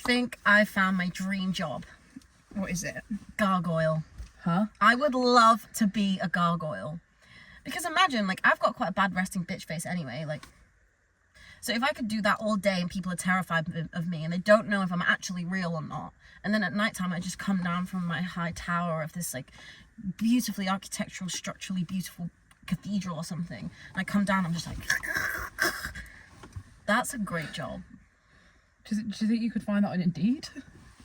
think I found my dream job. What is it? Gargoyle. Huh? I would love to be a gargoyle. Because imagine, like, I've got quite a bad resting bitch face anyway, like, so if I could do that all day and people are terrified of me and they don't know if I'm actually real or not, and then at nighttime I just come down from my high tower of this, like, beautifully architectural, structurally beautiful cathedral or something, and I come down, I'm just like, that's a great job. Do you think you could find that on Indeed?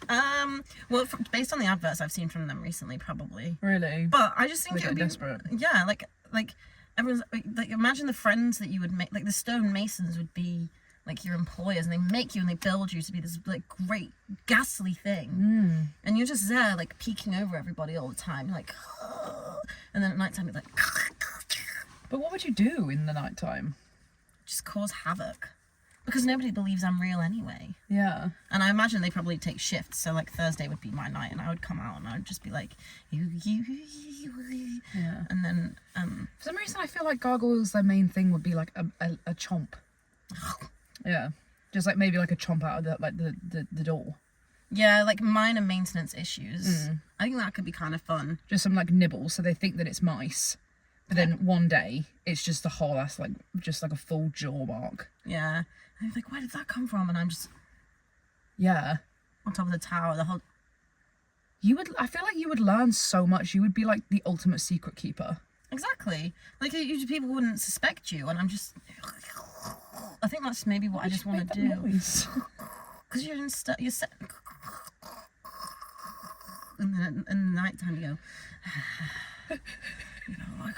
Well, based on the adverts I've seen from them recently, probably. Really? But I just think it would be desperate. Yeah, like everyone's like, imagine the friends that you would make. Like the stonemasons would be like your employers, and they make you and they build you to be this like great ghastly thing, and you're just there like peeking over everybody all the time, like, and then at nighttime you're like. But what would you do in the nighttime? Just cause havoc. Because nobody believes I'm real anyway. Yeah. And I imagine they probably take shifts. So, like, Thursday would be my night, and I would come out, and I would just be like, yeah. And then, For some reason, I feel like gargoyles, their main thing would be, like, a chomp. Yeah. Just, like, maybe, like, a chomp out of, the door. Yeah, like, minor maintenance issues. I think that could be kind of fun. Just some, like, nibbles, so they think that it's mice. But then one day, it's just the whole ass, like, just, like, a full jaw mark. Yeah. And you're like, where did that come from? And I'm just... Yeah. On top of the tower, the whole... I feel like you would learn so much. You would be, like, the ultimate secret keeper. Exactly. Like, people wouldn't suspect you, and I'm just... I think that's maybe what I just want to do. Because you're you're set... And then in the nighttime you go... You know, I'm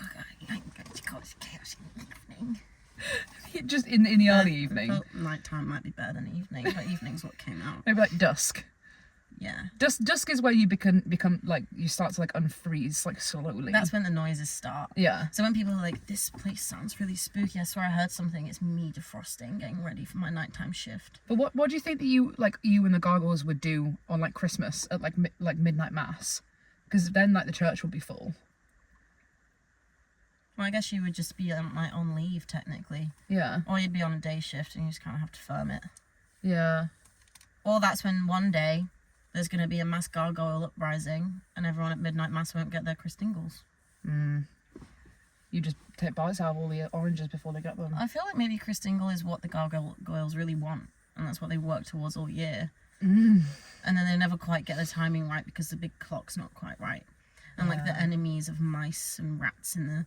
going to cause chaos in the evening. Just in the early evening. Well, nighttime might be better than evening, but evening's what came out. Maybe like dusk. Yeah. Dusk is where you become like, you start to like unfreeze like slowly. That's when the noises start. Yeah. So when people are like, this place sounds really spooky, I swear I heard something, it's me defrosting, getting ready for my nighttime shift. But what do you think that you and the gargoyles would do on like Christmas at like midnight mass? Because then like the church would be full. Well, I guess you would just be on leave, technically. Yeah. Or you'd be on a day shift and you just kind of have to firm it. Yeah. Or that's when one day there's going to be a mass gargoyle uprising and everyone at midnight mass won't get their Christingles. You just take bites out of all the oranges before they get them. I feel like maybe Christingle is what the gargoyles really want, and that's what they work towards all year. And then they never quite get the timing right because the big clock's not quite right. And like the enemies of mice and rats in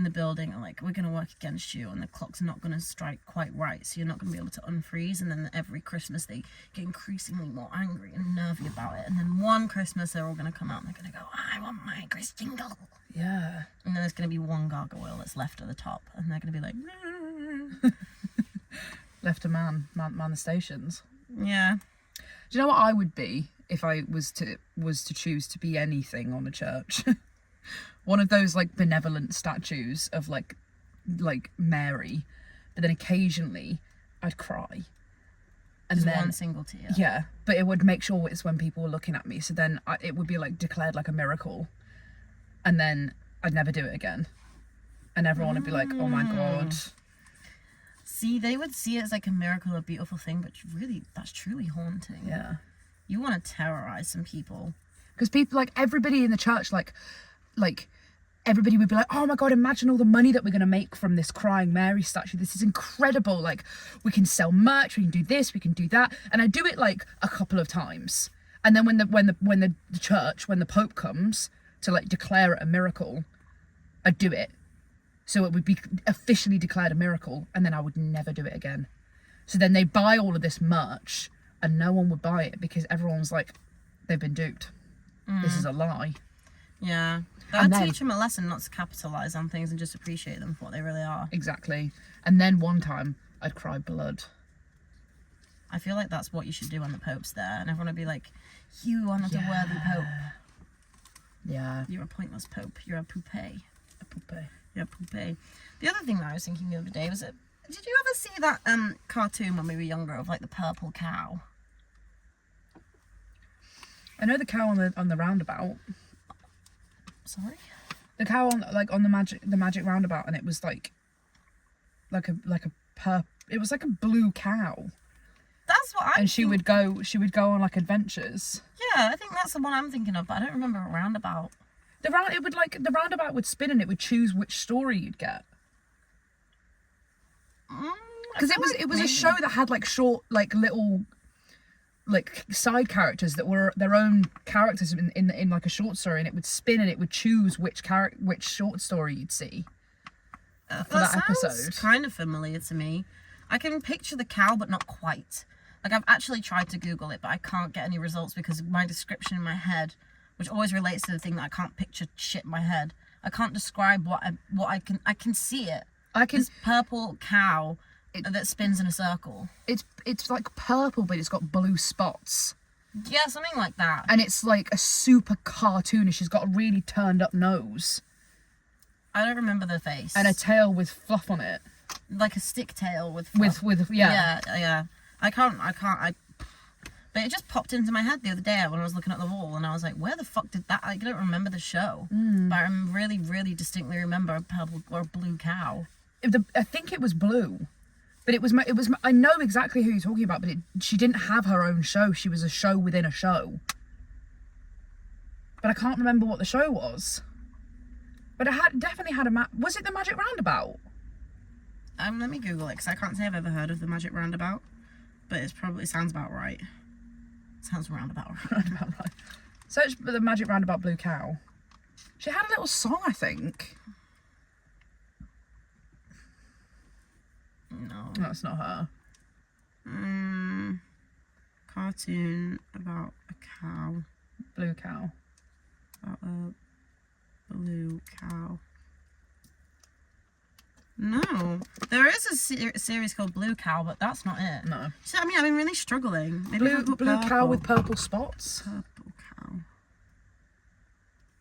the building are like, we're going to work against you, and the clock's not going to strike quite right, so you're not going to be able to unfreeze. And then every Christmas they get increasingly more angry and nervy about it, and then one Christmas they're all going to come out and they're going to go, I want my Christingle. Yeah. And then there's going to be one gargoyle that's left at the top, and they're going to be like, left to man the stations. Yeah. Do you know what I would be if I was to choose to be anything on a church? One of those like benevolent statues of like Mary, but then occasionally I'd cry. And just then one single tear. Yeah, but it would make sure it's when people were looking at me, so then it would be like declared like a miracle, and then I'd never do it again, and everyone would be like, oh my god. See, they would see it as like a miracle, a beautiful thing, but really that's truly haunting. Yeah, you want to terrorize some people, because people, like everybody in the church, like everybody would be like, oh my god, imagine all the money that we're going to make from this crying Mary statue. This is incredible. Like, we can sell merch, we can do this, we can do that. And I do it like a couple of times. And then when the church, when the Pope comes to like declare it a miracle, I do it. So it would be officially declared a miracle, and then I would never do it again. So then they buy all of this merch and no one would buy it because everyone's like, they've been duped. This is a lie. Yeah. That would teach them a lesson not to capitalise on things and just appreciate them for what they really are. Exactly. And then one time, I'd cry blood. I feel like that's what you should do when the Pope's there. And everyone would be like, you are not a worthy Pope. Yeah. You're a pointless Pope. You're a poupée. A poupée. You're a poupée. The other thing that I was thinking the other day was, did you ever see that cartoon when we were younger of like the purple cow? I know the cow on the roundabout. Sorry? The cow on the magic roundabout, and it was like a it was like a blue cow. That's what I. And she would go on like adventures. Yeah, I think that's the one I'm thinking of, but I don't remember a roundabout. The roundabout would spin and it would choose which story you'd get. Because it was a show that had like short, like little, like side characters that were their own characters in like a short story, and it would spin and it would choose which short story you'd see for that episode. Kind of familiar to me. I can picture the cow, but not quite. Like I've actually tried to Google it, but I can't get any results because of my description in my head, which always relates to the thing that I can't picture shit in my head. I can't describe what I can see it. This purple cow that spins in a circle. It's like purple, but it's got blue spots. Yeah, something like that. And it's like a super cartoonish. She's got a really turned up nose. I don't remember the face. And a tail with fluff on it. Like a stick tail with fluff. With yeah. Yeah. I can't. But it just popped into my head the other day when I was looking at the wall, and I was like, where the fuck did that... I don't remember the show. But I really, really distinctly remember a purple or a blue cow. I think it was blue. But it was I know exactly who you're talking about, but she didn't have her own show. She was a show within a show. But I can't remember what the show was. But it definitely had was it the Magic Roundabout? Let me Google it, because I can't say I've ever heard of the Magic Roundabout. But it sounds about right. Sounds roundabout right. Search for the Magic Roundabout Blue Cow. She had a little song, I think. No. That's not her. Cartoon about a cow. Blue cow. About a blue cow. No. There is a series called Blue Cow, but that's not it. No. So, I mean, I've been really struggling. Maybe Blue cow with purple spots. Purple cow.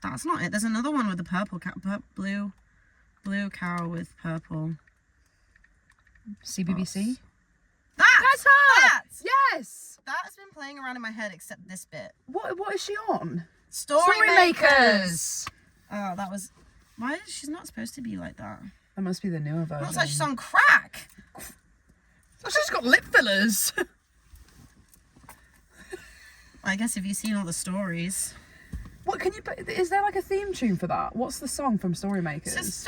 That's not it. There's another one with the purple cow. Blue cow with purple. CBBC? That's her! Yes! That's been playing around in my head except this bit. What is she on? Storymakers! Oh, that was... Why is she's not supposed to be like that? That must be the newer version. Looks like she's on crack! She's got lip fillers! I guess if you've seen all the stories... What can you... Is there like a theme tune for that? What's the song from Storymakers? It's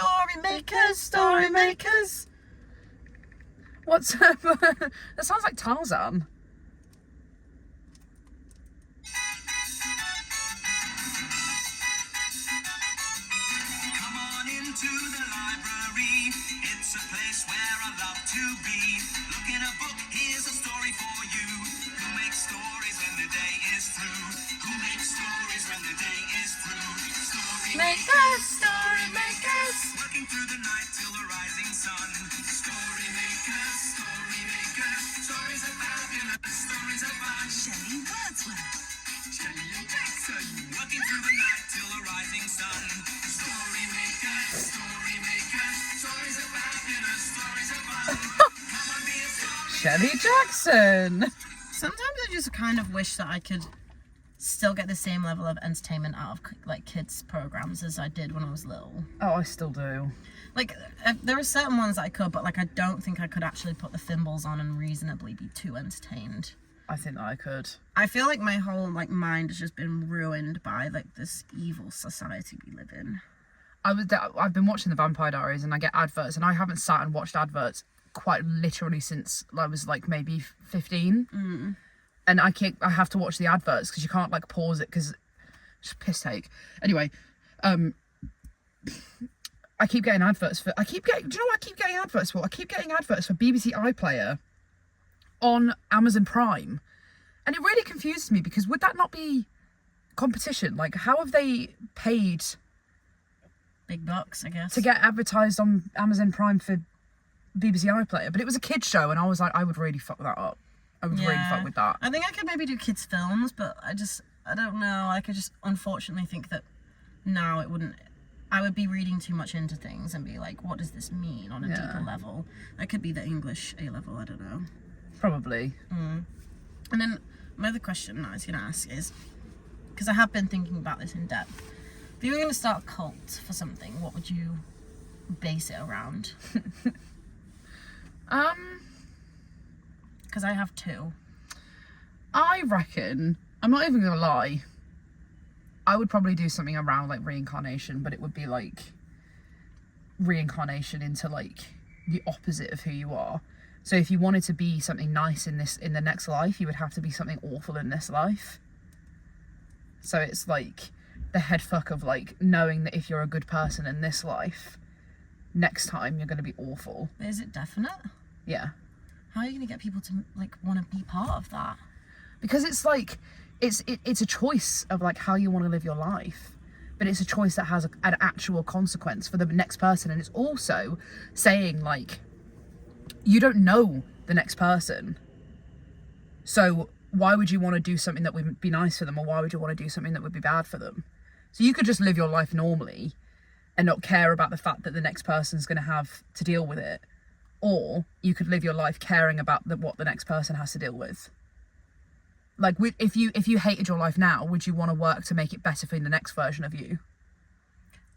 Storymakers! What's... That sounds like Tarzan. Come on into the library. It's a place where I love to be. Look in a book, here's a story for you. Who makes stories when the day is through? Who makes stories when the day is through? Storymakers! Working through the night till the rising sun. Storymakers. Stories are fabulous, stories are fun. Shelley Wordsworth. Shelley and Jackson. Working through the night till the rising sun. Storymakers. Stories are fabulous, stories are fun. Come on, be a story. Shelley Jackson. Sometimes I just kind of wish that I could still get the same level of entertainment out of like kids programs as I did when I was little. Oh, I still do. Like there are certain ones that I could, but like I don't think I could actually put the thimbles on and reasonably be too entertained. I think that I could. I feel like my whole like mind has just been ruined by like this evil society we live in. I've been watching the Vampire Diaries and I get adverts, and I haven't sat and watched adverts quite literally since I was like maybe 15. And I have to watch the adverts because you can't like pause it because it's a piss take. Anyway, I keep getting adverts for. Do you know what I keep getting adverts for? I keep getting adverts for BBC iPlayer on Amazon Prime, and it really confuses me because would that not be competition? Like, how have they paid big bucks, I guess, to get advertised on Amazon Prime for BBC iPlayer? But it was a kids show, and I was like, I would really fuck that up. I would really fuck with that. I think I could maybe do kids films, but I don't know. I could just unfortunately think that now it wouldn't. I would be reading too much into things and be like, what does this mean on a deeper level? That could be the English A level. I don't know. Probably. And then my other question I was going to ask is, because I have been thinking about this in depth. If you were going to start a cult for something, what would you base it around? Because I have two. I reckon, I'm not even gonna lie, I would probably do something around like reincarnation, but it would be like reincarnation into like the opposite of who you are. So if you wanted to be something nice in the next life, you would have to be something awful in this life. So it's like the head fuck of like knowing that if you're a good person in this life, next time you're going to be awful. Is it definite? Yeah. How are you going to get people to like want to be part of that? Because it's like it's a choice of like how you want to live your life, but it's a choice that has an actual consequence for the next person. And it's also saying like you don't know the next person, so why would you want to do something that would be nice for them, or why would you want to do something that would be bad for them? So you could just live your life normally and not care about the fact that the next person's going to have to deal with it, or you could live your life caring about what the next person has to deal with. Like, if you hated your life now, would you want to work to make it better for the next version of you?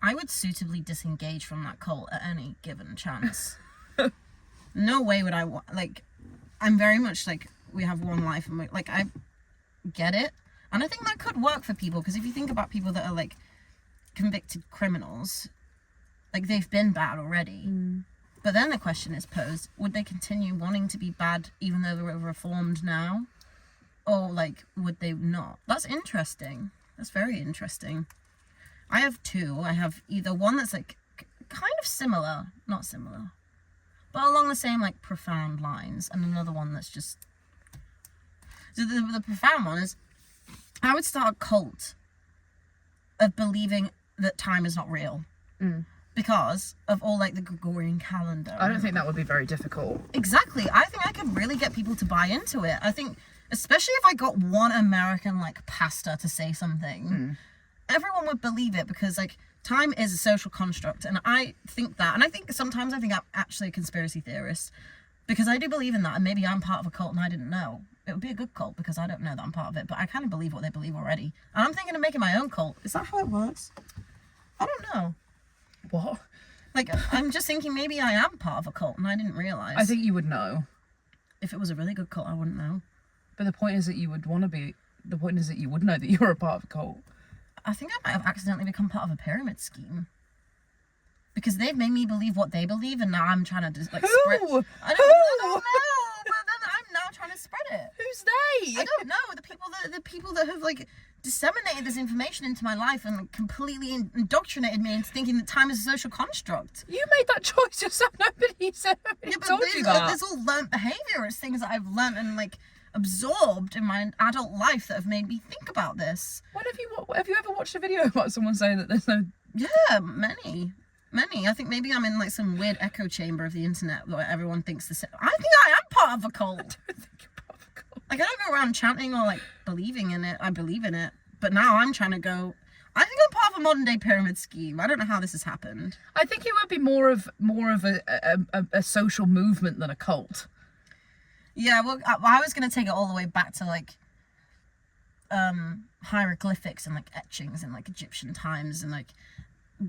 I would suitably disengage from that cult at any given chance. No way would I want, like, I'm very much like, we have one life, and like, I get it. And I think that could work for people, because if you think about people that are like convicted criminals, like they've been bad already. But then the question is posed, would they continue wanting to be bad even though they were reformed now? Or like, would they not? That's interesting. That's very interesting. I have two. I have either one that's like kind of similar, not similar, but along the same like profound lines, and another one that's just... So the profound one is, I would start a cult of believing that time is not real. Because of all like the Gregorian calendar. I don't think that would be very difficult. Exactly. I think I could really get people to buy into it. I think, especially if I got one American like pastor to say something, everyone would believe it, because like time is a social construct, and I think that, and I think sometimes I'm actually a conspiracy theorist, because I do believe in that, and maybe I'm part of a cult and I didn't know. It would be a good cult because I don't know that I'm part of it, but I kind of believe what they believe already. And I'm thinking of making my own cult. Is that how it works? I don't know. What? Like, I'm just thinking maybe I am part of a cult and I didn't realise. I think you would know. If it was a really good cult, I wouldn't know. But the point is that you would want to be... The point is that you would know that you're a part of a cult. I think I might have accidentally become part of a pyramid scheme. Because they've made me believe what they believe, and now I'm trying to just, like, spread... I don't know, but then I'm now trying to spread it. Who's they? I don't know. The people that have, like, disseminated this information into my life and like, completely indoctrinated me into thinking that time is a social construct. You made that choice yourself. Nobody told you that. There's all learnt behaviour. It's things that I've learnt and like absorbed in my adult life that have made me think about this. Have you ever watched a video about someone saying that there's no... Yeah, many. I think maybe I'm in like some weird echo chamber of the internet where everyone thinks the same. I think I am part of a cult. I don't think you're part of a cult. Like, I don't go around chanting or like believing in it. I believe in it. But now I'm trying to go... I think I'm part of a modern day pyramid scheme. I don't know how this has happened. I think it would be more of a social movement than a cult. Yeah, well, I was going to take it all the way back to like hieroglyphics and like etchings in like Egyptian times, and like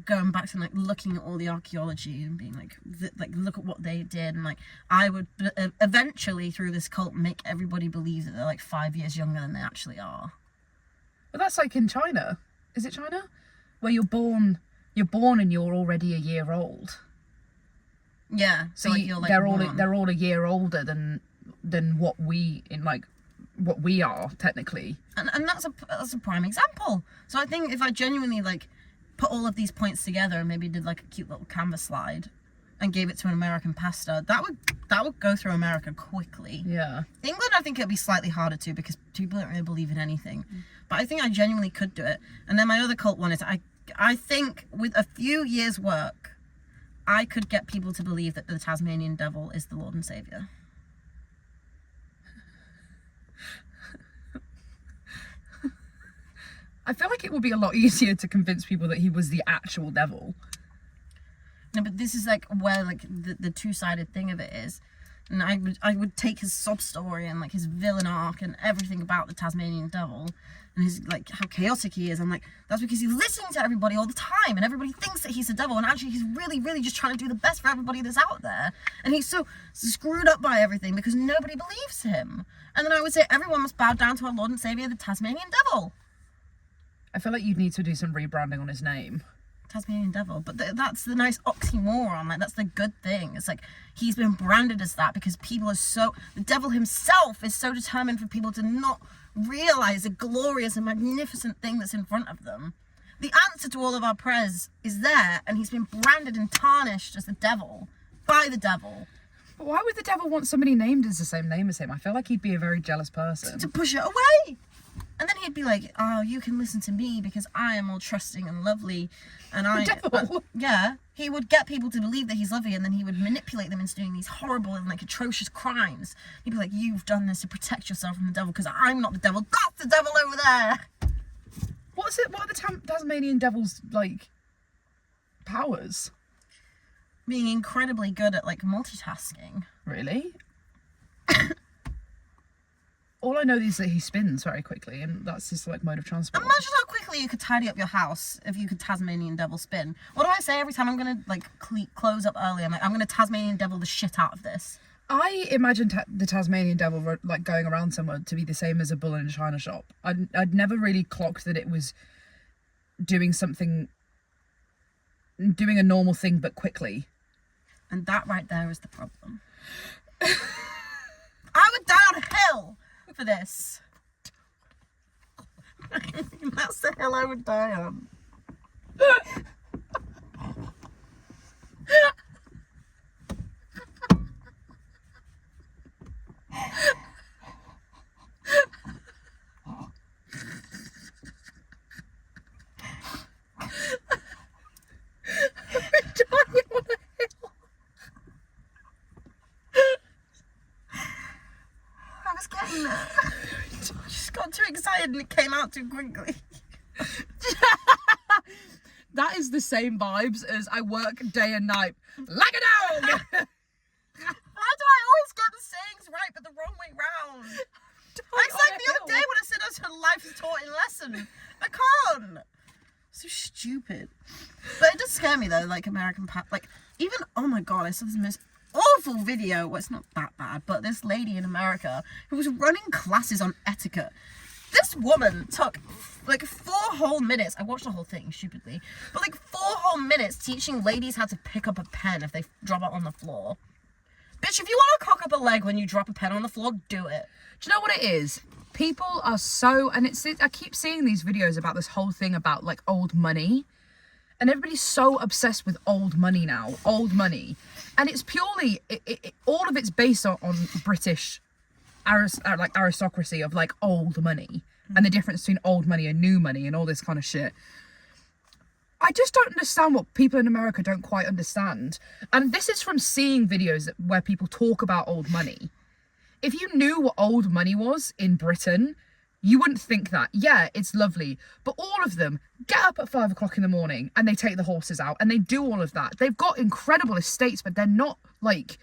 going back to like looking at all the archaeology and being like look at what they did, and like I would eventually through this cult make everybody believe that they're like 5 years younger than they actually are. But that's like in China. Is it China? Where you're born and you're already a year old. Yeah. So like you're like they're all a year older than what we are technically. And that's a prime example. So I think if I genuinely like put all of these points together and maybe did like a cute little Canva slide and gave it to an American pastor, that would go through America quickly. Yeah. England, I think it'd be slightly harder to, because people don't really believe in anything. But I think I genuinely could do it. And then my other cult one is I think with a few years' work, I could get people to believe that the Tasmanian devil is the Lord and Saviour. I feel like it would be a lot easier to convince people that he was the actual devil. No, but this is like where like the two-sided thing of it is. And I would take his sob story and like his villain arc and everything about the Tasmanian devil and his like how chaotic he is. I'm like, that's because he's listening to everybody all the time and everybody thinks that he's the devil, and actually he's really, really just trying to do the best for everybody that's out there. And he's so screwed up by everything because nobody believes him. And then I would say everyone must bow down to our Lord and Saviour, the Tasmanian devil. I feel like you'd need to do some rebranding on his name. Tasmanian devil, but that's the nice oxymoron. Like, that's the good thing. It's like he's been branded as that because people are so, the devil himself is so determined for people to not realize the glorious and magnificent thing that's in front of them. The answer to all of our prayers is there, and he's been branded and tarnished as the devil by the devil. But why would the devil want somebody named as the same name as him? I feel like he'd be a very jealous person. To push it away. And then he'd be like, oh, you can listen to me because I am all trusting and lovely. And devil? Yeah. He would get people to believe that he's lovely, and then he would manipulate them into doing these horrible and like atrocious crimes. He'd be like, you've done this to protect yourself from the devil because I'm not the devil. That's the devil over there. What are the Tasmanian devil's, like, powers? Being incredibly good at like multitasking. Really? All I know is that he spins very quickly, and that's his like mode of transport. Imagine how quickly you could tidy up your house if you could Tasmanian devil spin. What do I say every time I'm gonna like close up early? I'm like, I'm gonna Tasmanian devil the shit out of this. I imagine the Tasmanian devil like going around somewhere to be the same as a bull in a china shop. I'd never really clocked that it was doing a normal thing but quickly. And that right there is the problem. I would die on a hill for this. That's the hill I would die on. I was getting there. I just got too excited and it came out too quickly. That is the same vibes as I work day and night like a dog. Why do I always get the sayings right but the wrong way round? It's like the other day when I said I said life is taught in lesson. I can't. So stupid. But it does scare me though, like American like even, oh my god, I saw this most awful video. Well, it's not that bad, but this lady in America who was running classes on etiquette. This woman took like 4 whole minutes. I watched the whole thing stupidly, but like 4 whole minutes teaching ladies how to pick up a pen if they drop it on the floor. Bitch, if you want to cock up a leg when you drop a pen on the floor, do it. Do you know what it is? People are so, and I keep seeing these videos about this whole thing about like old money, and everybody's so obsessed with old money now, old money, and it's purely all of it's based on British aristocracy of like old money and the difference between old money and new money and all this kind of shit. I just don't understand what people in America don't quite understand. And this is from seeing videos where people talk about old money. If you knew what old money was in Britain, you wouldn't think that. Yeah, it's lovely. But all of them get up at 5 o'clock in the morning and they take the horses out and they do all of that. They've got incredible estates, but they're not like...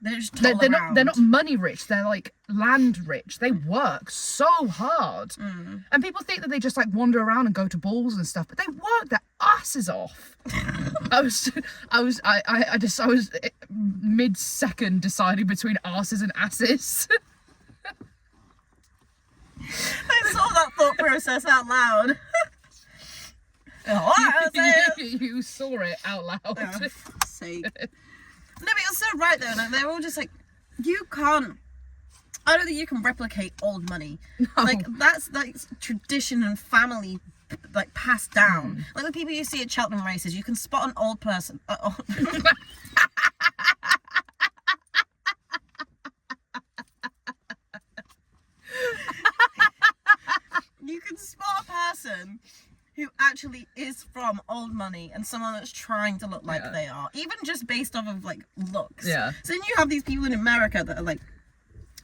They're not money rich. They're like land rich. They work so hard, and people think that they just like wander around and go to balls and stuff, but they work their asses off. I was mid-second deciding between asses and asses. I saw that thought process out loud. You saw it out loud. Oh, for fuck's sake. No, but you're so right though. Like, they're all just like, you can't. I don't think you can replicate old money. No. Like that's like tradition and family, like passed down. Like the people you see at Cheltenham races, you can spot an old person. You can spot a person who actually is from old money and someone that's trying to look like they are, even just based off of like looks. Yeah. So then you have these people in America that are like,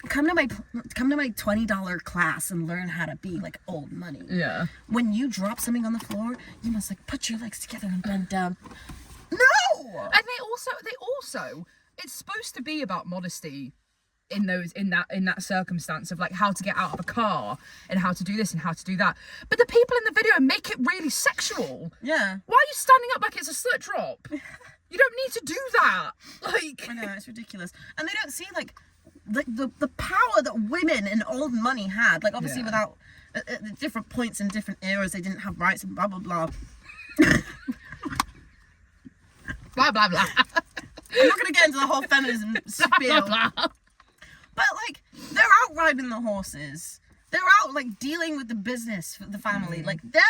come to my $20 class and learn how to be like old money. Yeah. When you drop something on the floor, you must like put your legs together and bend down. No. And they also, it's supposed to be about modesty in that circumstance of like how to get out of a car and how to do this and how to do that. But the people in the video make it really sexual. Yeah. Why are you standing up like it's a slut drop? You don't need to do that. Like, I know, it's ridiculous. And they don't see like the power that women in old money had. Like obviously without at different points in different eras they didn't have rights and blah blah blah. blah blah blah. I'm not gonna get into the whole feminism spiel. Blah, blah. But like they're out riding the horses. They're out like dealing with the business for the family. Like they're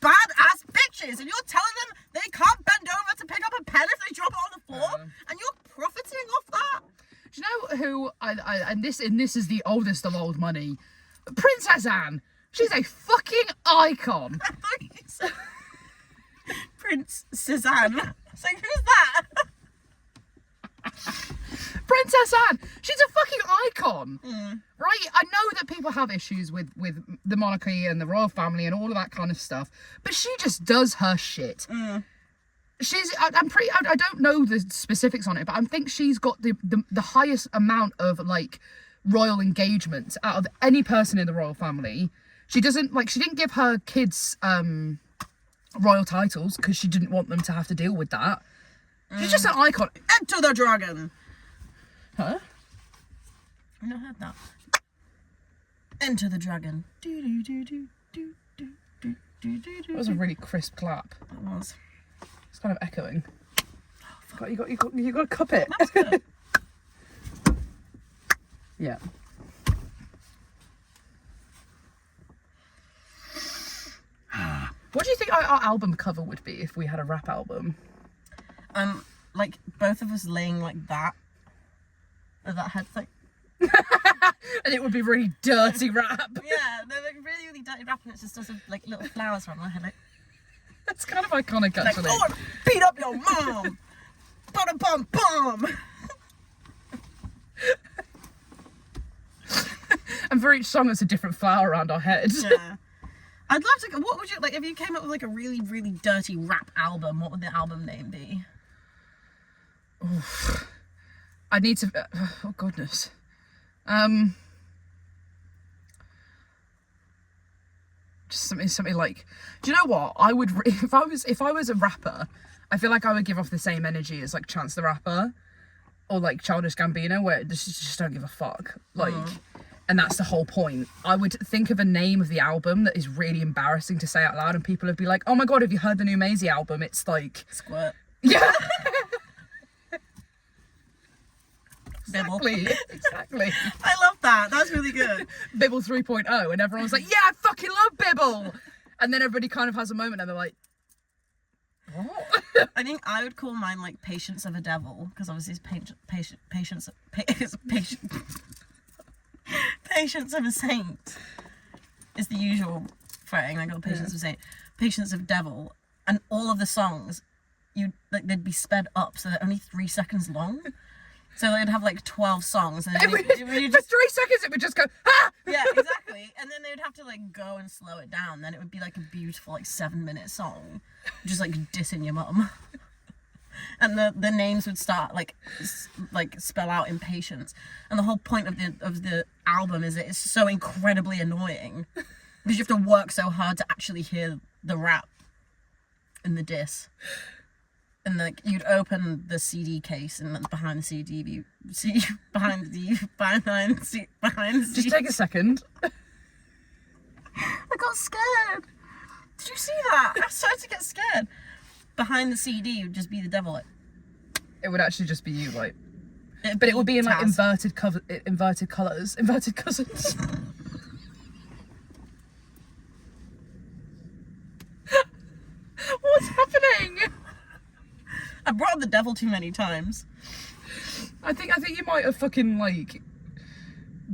badass bitches, and you're telling them they can't bend over to pick up a pen if they drop it on the floor, and you're profiting off that. Do you know who? And this is the oldest of old money. Princess Anne. She's a fucking icon. Prince Cezanne. So who's that? Princess Anne. She's a fucking icon. Right? I know that people have issues with the monarchy and the royal family and all of that kind of stuff, but she just does her shit. I don't know the specifics on it, but I think she's got the highest amount of like royal engagements out of any person in the royal family. She didn't give her kids royal titles because she didn't want them to have to deal with that. She's just an icon. Enter the dragon. Huh? I've not heard that. Enter the dragon. That was a really crisp clap. That was. It's kind of echoing. You got to cup it. That's good. Yeah. What do you think our album cover would be if we had a rap album? Like both of us laying like that. With that head thing. And it would be really dirty rap. Yeah, they're like really, really dirty rap, and it's just sort of like little flowers around my head. Like, That's kind of iconic, like, actually. oh, beat up your mom! Bum bum bum! And for each song, it's a different flower around our head. Yeah. I'd love to. What would you like if you came up with like a really, really dirty rap album? What would the album name be? Oof. I need to. Oh goodness. Just something like. Do you know what I would if I was a rapper? I feel like I would give off the same energy as like Chance the Rapper, or like Childish Gambino, where just don't give a fuck. Like. And that's the whole point. I would think of a name of the album that is really embarrassing to say out loud, and people would be like, "Oh my god, have you heard the new Maisie album? It's like Squirt. yeah." Bibble. Exactly. I love that. That's really good. Bibble 3.0, and everyone's like, "Yeah, I fucking love Bibble," and then everybody kind of has a moment, and they're like, "What?" I think I would call mine like Patience of a Devil, because obviously it's patience of a saint is the usual phrasing. I got patience of a saint, patience of devil, and all of the songs, they'd be sped up so they're only 3 seconds long. So they'd have like 12 songs, and then For 3 seconds, it would just go, "Ah!" yeah, exactly. And then they'd have to like go and slow it down. Then it would be like a beautiful like 7-minute song, just like dissing your mum. And the names would start like spell out impatience, and the whole point of the album is it's so incredibly annoying because you have to work so hard to actually hear the rap and the diss. And like you'd open the CD case, and behind the CD, behind the Just take a second. I got scared. Did you see that? I started to get scared. Behind the CD would just be the devil. Like, It would actually just be you, like. But it would be in like inverted colours, inverted cousins. What's happening? I brought up the devil too many times. I think you might have fucking like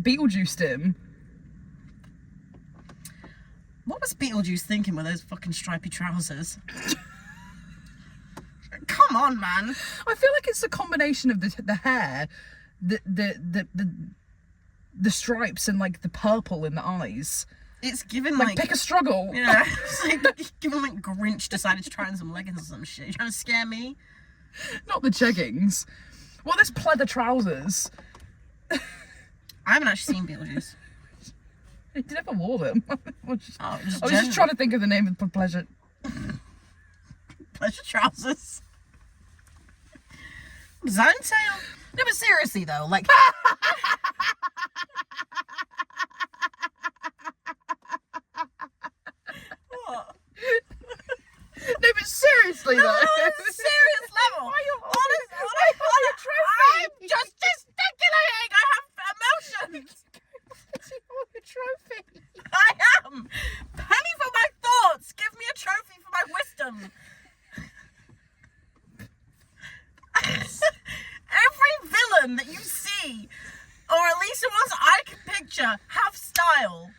Beetlejuiced him. What was Beetlejuice thinking with those fucking stripy trousers? Come on, man. I feel like it's a combination of the hair, the stripes, and like the purple in the eyes. It's given Like pick a struggle. Yeah. It's like given like Grinch decided to try on some leggings or some shit. You trying to scare me? Not the jeggings. What are those pleather trousers? I haven't actually seen Beetlejuice. He never wore them. I was Just just trying to think of the name of the pleasure. Pleasure trousers. Design sale. No, but seriously though, like. What? No, but seriously though. No, on a serious level. Why you On a trophy? I'm just gesticulating. I have emotions. A trophy. I am. Penny for my thoughts. Give me a trophy for my wisdom. Every villain that you see, or at least the ones I can picture, have style.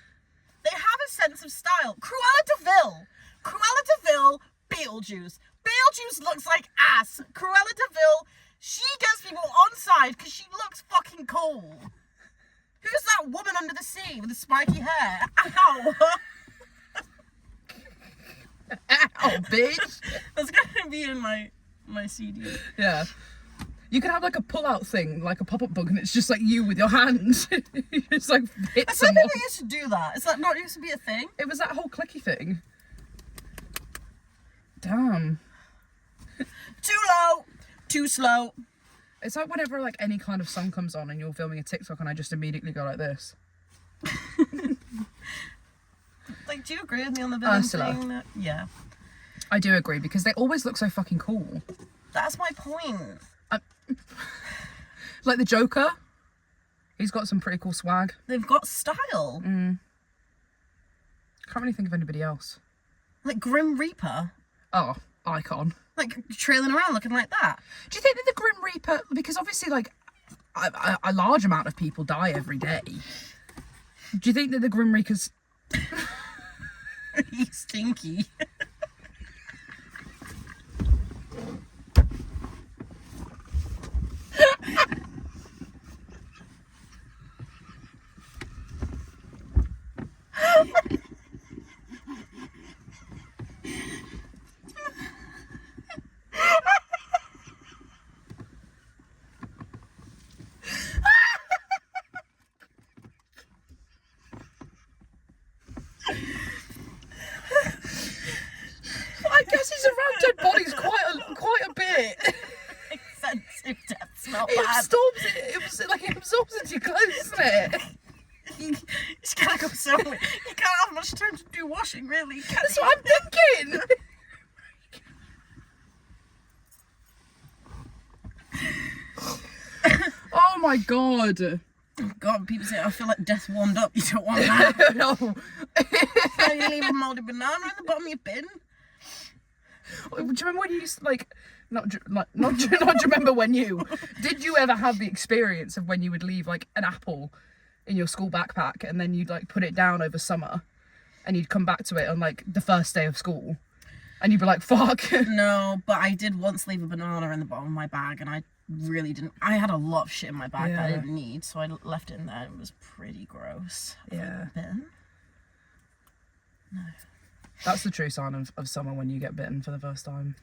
They have a sense of style. Cruella de Vil, Beetlejuice. Beetlejuice looks like ass. Cruella de Vil, she gets people on side because she looks fucking cool. Who's that woman under the sea with the spiky hair? Ow! Ow, bitch. That's gonna be in my CD. Yeah. You can have like a pull-out thing, like a pop-up book, and it's just like you with your hands. It's like hit I thought someone. people used to do that. Is that not used to be a thing? It was that whole clicky thing. Damn. Too low, too slow. It's like whenever like any kind of song comes on and you're filming a TikTok and I just immediately go like this. Like, do you agree with me on the villain Ursula. thing? Yeah. I do agree because they always look so fucking cool. That's my point. Like the Joker. He's got some pretty cool swag. They've got style. Can't really think of anybody else. Like Grim Reaper. Oh, icon. Like trailing around looking like that. Do you think that the Grim Reaper, because obviously like a large amount of people die every day. Do you think that the Grim Reaper's... He's stinky. I guess he's around dead bodies quite a bit. Expensive death smell It bad. absorbs it. It was like it absorbs into your clothes, isn't it? He's gotta go somewhere. You can't have much time to do washing, really. Can That's you? what I'm thinking. Oh my god. God, people say, I feel like death warmed up. You don't want that. No. So you leave a mouldy banana in the bottom of your bin? Do you remember when you used to, like, not do you remember when did you ever have the experience of when you would leave like an apple in your school backpack and then you'd like put it down over summer and you'd come back to it on like the first day of school and you'd be like, fuck. No, but I did once leave a banana in the bottom of my bag and I really didn't. I had a lot of shit in my bag that I Yeah. didn't need, so I left it in there. It was pretty gross. Yeah. Bitten? No. That's the true sign of summer, when you get bitten for the first time.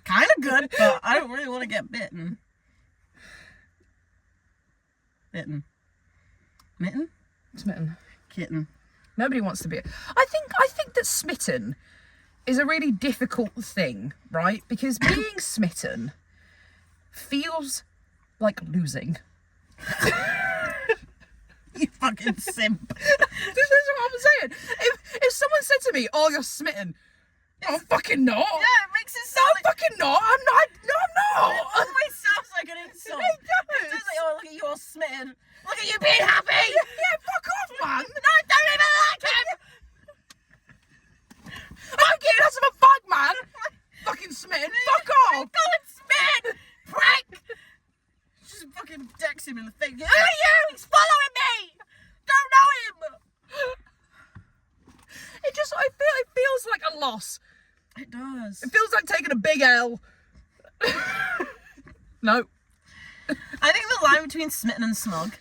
Kind of good, but I don't really want to get bitten. Bitten. Mitten? Smitten. Kitten. Nobody wants to be. I think that smitten is a really difficult thing, right? Because being smitten feels like losing. You fucking simp. This is what I'm saying. If someone said to me, "Oh, you're smitten," I'm fucking not. Yeah, it makes it No, sound I'm fucking not. I'm not. No, I'm It not. always sounds like an insult. It does. It does like, oh, look at you all smitten. Look at you being happy. Yeah, fuck off, man. No, don't even like him. I'm getting us of a fuck, man. Fucking smitten. Fuck off. Call him smitten. Prick. Just fucking decks him in the face. Who are you? He's following me. Don't know him. It feels like a loss. It does. It feels like taking a big L. No. I think the line between smitten and smug,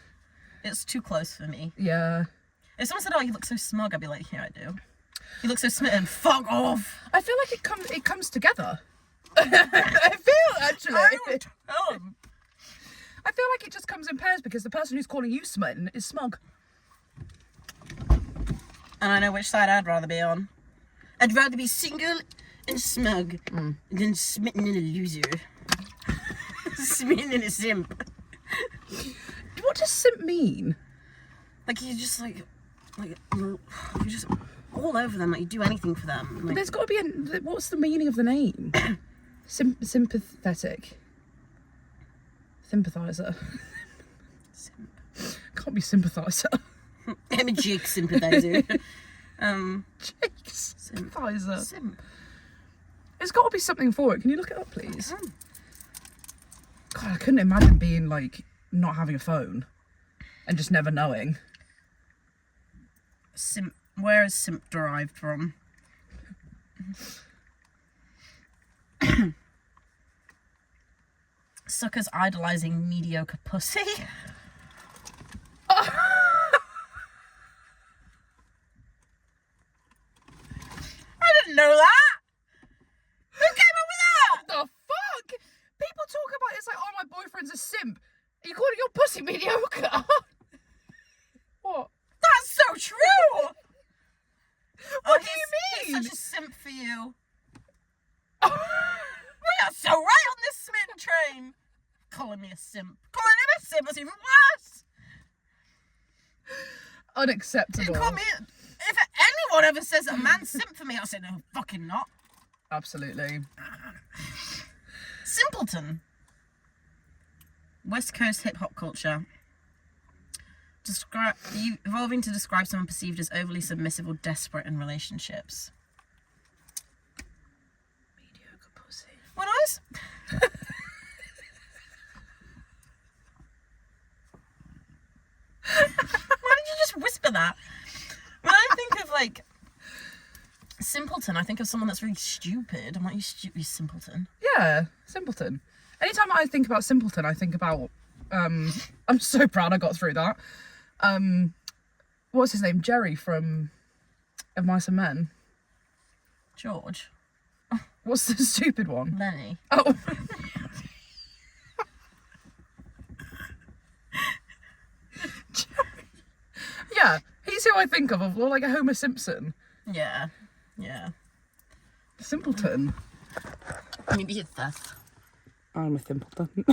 it's too close for me. Yeah. If someone said, "Oh, you look so smug," I'd be like, "Yeah, I do." You look so smitten. Fuck off. I feel like it comes together. I feel actually. I don't tell him. I feel like it just comes in pairs because the person who's calling you smitten is smug. And I know which side I'd rather be on. I'd rather be single and smug than smitten and a loser. Smitten and a simp. What does simp mean? Like you just you're just all over them. Like you do anything for them. Like, There's got to be a. What's the meaning of the name? Sympathetic. Sympathiser. simp. Can't be sympathiser. I'm a Jake sympathizer. Jake sympathiser. Simp. There's got to be something for it. Can you look it up, please? God, I couldn't imagine being like not having a phone and just never knowing. Simp. Where is simp derived from? Suckers idolizing mediocre pussy. I didn't know that. Who came up with that? The fuck? People talk about it's like, oh, my boyfriend's a simp. Are you calling your pussy mediocre? What? That's so true. What do you mean? He's such a simp for you. We are so right on this smitten train. Calling me a simp. Calling him a simp was even worse. Unacceptable. Call me. If anyone ever says that a man's simp for me, I'll say no, fucking not. Absolutely. Simpleton. West Coast hip hop culture. Evolving to describe someone perceived as overly submissive or desperate in relationships. Mediocre pussy. When I was... Why did you just whisper that? When I think of like simpleton, I think of someone that's really stupid. I'm like, you simpleton. Yeah, simpleton. Anytime I think about simpleton, I think about I'm so proud I got through that. What's his name? Jerry from Of Mice and Men. George. What's the stupid one? Lenny. Oh. Yeah, he's who I think of like a Homer Simpson. Yeah. Yeah. Simpleton. Maybe it's that. I'm a simpleton.